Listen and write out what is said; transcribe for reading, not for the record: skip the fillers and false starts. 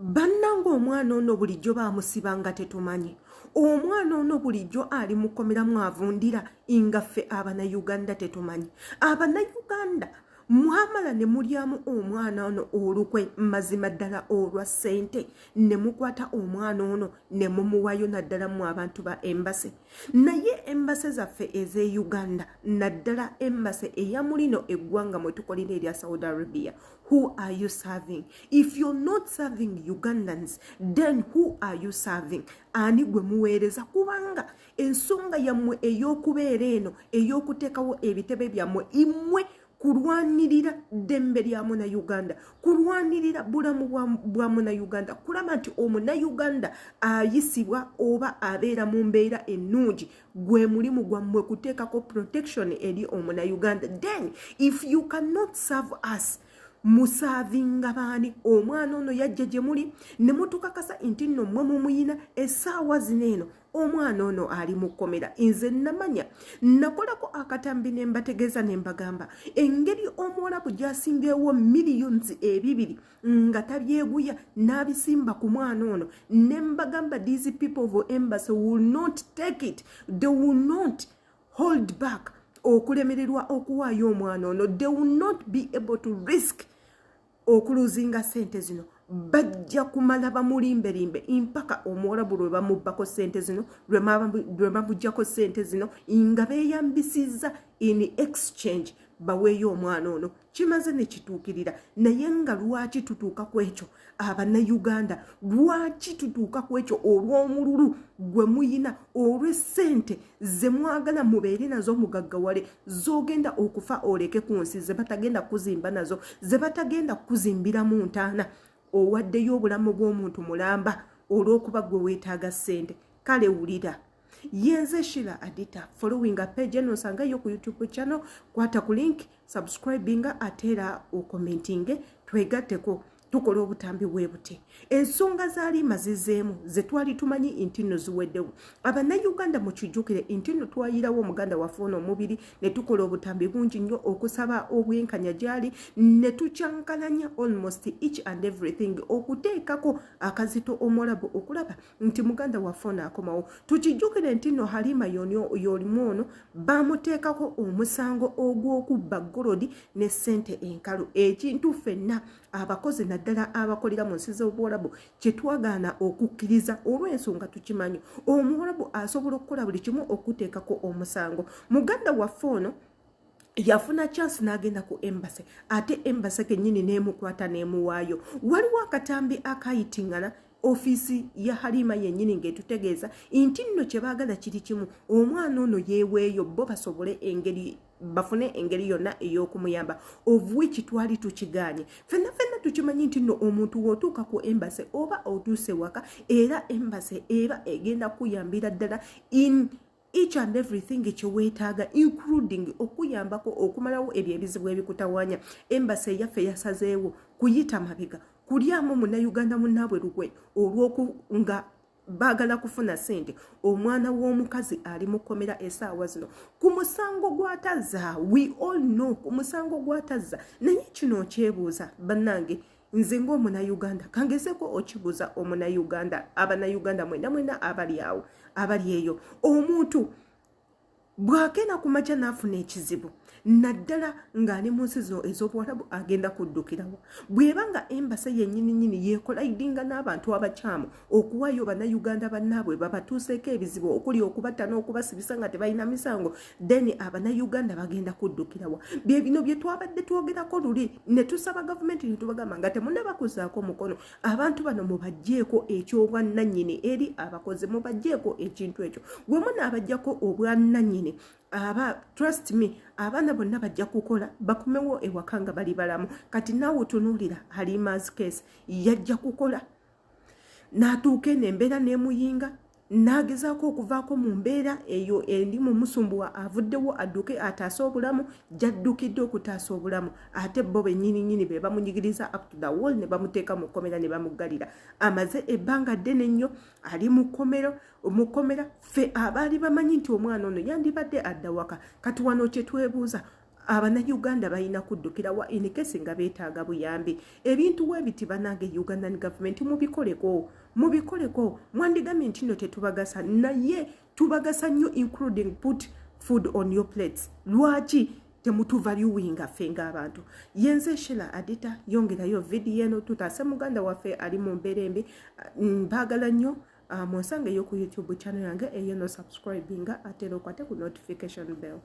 bannanga omwana ono bulijjo baamusibanga tetumanyi. Omwana ono bulijjo ali mukomeramu avundira ingaffe Abanayuganda tetumanyi. Abanayuganda mwamala ne mulyamu omwana ono olukwe mazima ddala olwa ssente ne mukwata omwana ono ne mumuwayo naddala mu abantu ba embase. Naye embase zaffe ez'e Uganda naddala embase eyamulino eggwanga mwe tukolera erya Saudi Arabia. Who are you serving? If you're not serving Ugandans, then who are you serving? Ani gwe muweereza kubanga ensonga yammwe ey'okubeera eno ey'okuteekawo ebitebe byammwe imwe kulwanirira ddembe lya Munayuganda, kulwanirira bulamu bwa Munayuganda, kulaba nti Omunayuganda ayisibwa oba abeera mu mbeera ennungi, gwe mulimu gwammwe kuteekako protection eri Omunayuganda. Then if you cannot serve us, musavinga baani? Omwana ono yajja gye muli ne mutukakasa nti nno mmwe mumuyina essaawa zino eno omwana ono ali mu kkomera. Nze namanya nakolako akatambi ne mbategeeza ne mbagamba engeri Omuwarabu gyasimbyewo millions 2 nga tabyeguya n'abisimba ku mwana ono, ne mbagamba these people of embassy will not take it, they will not hold back okulemererwa okuwaayo omwana ono. They will not be able to risk okuluzinga sente zino. Bajja kumala bamulimberimbe impaka Omuwarabu lwe bamubbako sente zino, lwe bamujjako sente zino nga beeyambisiza in exchange baweeyo omwana ono. Kimaze ne kituukirira. Naye nga lwaki tutuuka ku ekyo Abanayuganda? Lwaki tutuuka ku ekyo olw'omululu gwe muyina, olw'essente ze mwagala mubeere nazo mugaggawale, z'ogenda okufa oleke ku nsi, ze batagenda kuzimba nazo, ze batagenda kuzimbira mu ntaana, owaddeyo obulamu bw'omuntu mulamba olw'okuba gwe weetaaga ssente. Kale wulira. Yenze Shila Adita, following a page eno sangayo ku YouTube channel, kwata ku link, subscribinga atera o commenting, twegatteko tukola obutambi bwebuti. Ensonga zaali mazizeemu ze twali tumanyi intino ziweddewo. Abanayuganda mukijjukire intino twayirawo omuganda waffe ono omubiri ne tukola obutambi bungi nnyo okusaba obwenkanya gyali ne tucyankalanya almost each and everything okuteekako akazito Omuwarabu okulaba nti muganda waffe ono akomawo. Tukijjukire ntino Halima yolimu ono bamuteekako omusango ogw'okubba golodi ne ssente enkalu. Ekintu ffenna abakozi naddala abakolera mu nsi z'Obuwarabu kye twagaana okukkiriza olw'ensonga tukimanyi. Omuwarabu asobola okukola buli kimu okuteekako omusango. Muganda waffe ono yafuna chance n'agenda ku embassy, ate embassy kennyini n'emukwata n'emuwaayo. Waliwo akatambi akayitingana ofisi ya Halima yennyini ng'etutegeeza nti nno kye baagala kiri kimu, omwana ono yeeweeyo bo basobole bafune engeri yonna ey'okumuyamba, of which twali tukiganye. Fenna tukimanyi nti nno omuntu w'otuuka ku embassy oba otuuse waka era embassy eba egenda kuyambira ddala in each and everything kye weetaaga, including okuyambako okumalawo ebyo ebizibu ebikutawaanya. Embassy yaffe yasazeewo kuyita mabega, kulyamu Munnayuganda munnaabwe lukwe olw'okunga baagala kufuna sente. Omwana w'omukazi ali mu kkomera essaawa zino ku musango gw'atazza. We all know ku musango gw'atazza. Naye kino okyebuuza bannange, nze ng'Omunnayuganda kangezeeko okibuuza Omunnayuganda, Abanayuganda mwena abali awo abali eyo, omuntu bw'agenda ku makya n'afuna ekizibu naddala ng'ali mu nsi ez'Obuwarabu agenda kuddukirawo. Bw'eba nga embassy yennyini yeekolaidinga n'abantu abakyamu okuwaayo Bannayuganda bannaabwe babatuuseeko ebizibu okuli okubatta n'okubasibisa nga tebalina misango, then Abanayuganda bagenda kuddukirawo. Bye bino bye twabadde twogerako luli ne tusaba gavumenti ne tubagamba nga temunnabakuzaako mukono, abantu bano mubaggyeko ekyobwannannyini eri abakozi, mubaggyeko ekintu ekyo. Bwe munaabaggyako obwannannyini, trust me, abaana bonna bajja kukola bakumewo ewaka nga bali balamu. Kati naawe otunuulira Halima's case, yajja kukola n'atuuka eno embeera n'emuyinga n'agezaako okuvaako mu mbeera eyo endi mu musumbuwa avuddewo adduke ataase obulamu, gy'addukidde okutaasa obulamu, ate bo bennyini be bamunyigiriza up to the wall ne bamuteeka mu kkomera ne bamuggalira. Amaze ebbanga ddene nnyo ali mu kkomera. Ffe abaali bamanyi nti omwana ono yandibadde adda waka. Kati wano kye twebuuza, Abannayuganda balina kuddukira wa in case nga beetaaga buyambi. Ebintu weebiti bannange Ugandan government mubikoleko. Mwandigambye nti nno tetubagasa, naye tubagasa nnyo, including put food on your plates. Lwaki temutuvaluwinga ffe ng'abantu? Yenze Shela Adita, yongerayo vidiyo eno, tutaase muganda waffe ali mu mbeera embi. Mbaagala nnyo. Mwansangeyo ku YouTube channel yange eyo no subscribinga ate n'okwate ku notification bell.